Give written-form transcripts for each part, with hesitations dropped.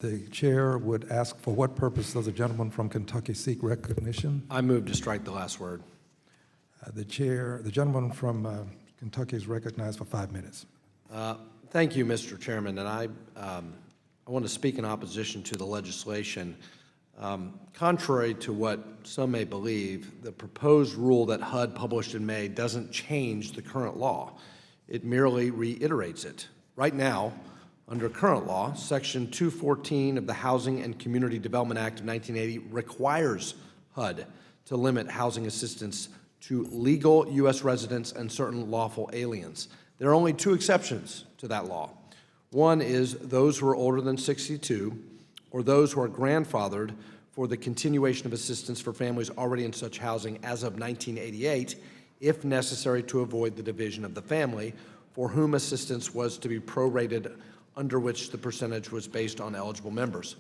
The chair would ask, for what purpose does the gentleman from Kentucky seek recognition? I move to strike the last word. The gentleman from Kentucky is recognized for 5 minutes. Thank you, Mr. Chairman, and I want to speak in opposition to the legislation. Contrary to what some may believe, the proposed rule that HUD published in May doesn't change the current law. It merely reiterates it. Right now, under current law, Section 214 of the Housing and Community Development Act of 1980 requires HUD to limit housing assistance to legal U.S. residents and certain lawful aliens. There are only two exceptions to that law. One is those who are older than 62 or those who are grandfathered for the continuation of assistance for families already in such housing as of 1988, if necessary to avoid the division of the family, for whom assistance was to be prorated, under which the percentage was based on eligible members.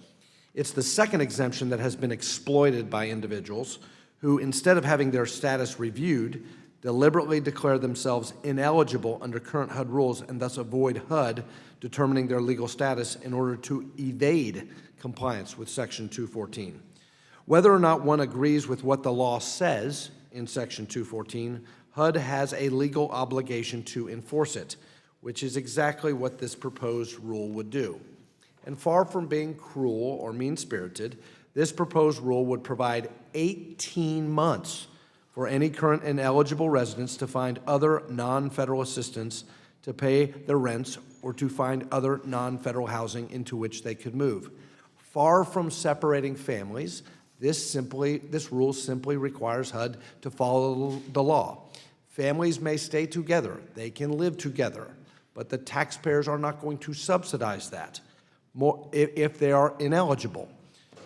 It's the second exemption that has been exploited by individuals who, instead of having their status reviewed, deliberately declare themselves ineligible under current HUD rules and thus avoid HUD determining their legal status in order to evade compliance with Section 214. Whether or not one agrees with what the law says in Section 214, HUD has a legal obligation to enforce it, which is exactly what this proposed rule would do. And far from being cruel or mean-spirited, this proposed rule would provide 18 months for any current and eligible residents to find other non-federal assistance to pay their rents or to find other non-federal housing into which they could move. Far from separating families, this rule simply requires HUD to follow the law. Families may stay together, they can live together, but the taxpayers are not going to subsidize that if they are ineligible.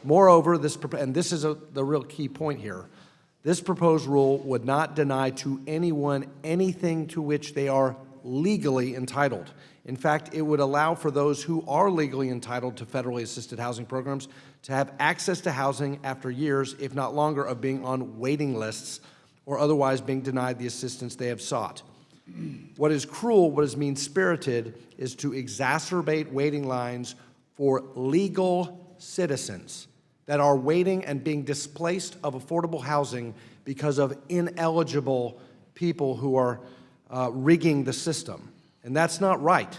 Moreover, and this is the real key point here, this proposed rule would not deny to anyone anything to which they are legally entitled. In fact, it would allow for those who are legally entitled to federally assisted housing programs to have access to housing after years, if not longer, of being on waiting lists or otherwise being denied the assistance they have sought. What is cruel, what is mean-spirited, is to exacerbate waiting lines for legal citizens that are waiting and being displaced of affordable housing because of ineligible people who are rigging the system. And that's not right.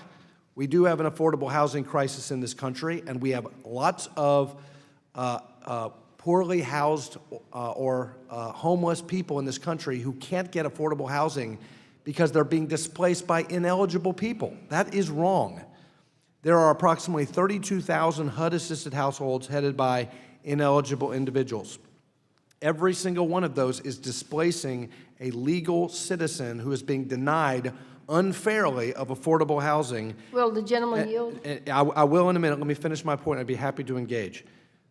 We do have an affordable housing crisis in this country, and we have lots of poorly housed or homeless people in this country who can't get affordable housing because they're being displaced by ineligible people. That is wrong. There are approximately 32,000 HUD-assisted households headed by ineligible individuals. Every single one of those is displacing a legal citizen who is being denied unfairly of affordable housing. Will the gentleman yield? I will in a minute. Let me finish my point. I'd be happy to engage.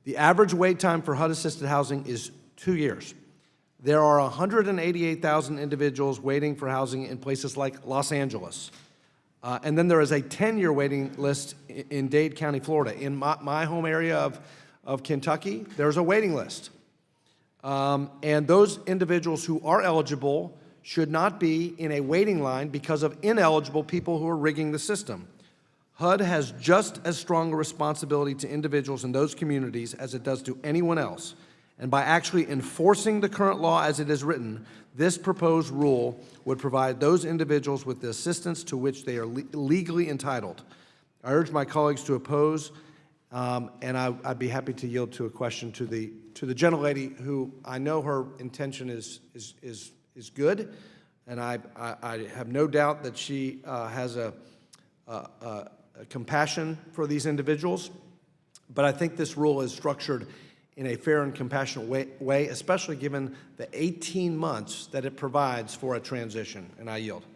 The average wait time for HUD-assisted housing is 2 years. There are 188,000 individuals waiting for housing in places like Los Angeles. And then there is a 10-year waiting list in Dade County, Florida. In my home area of Kentucky, there's a waiting list. And those individuals who are eligible should not be in a waiting line because of ineligible people who are rigging the system. HUD has just as strong a responsibility to individuals in those communities as it does to anyone else. And by actually enforcing the current law as it is written, this proposed rule would provide those individuals with the assistance to which they are legally entitled. I urge my colleagues to oppose, and I'd be happy to yield to a question to the gentlelady, who I know her intention is good, and I have no doubt that she has a compassion for these individuals. But I think this rule is structured in a fair and compassionate way, especially given the 18 months that it provides for a transition, and I yield.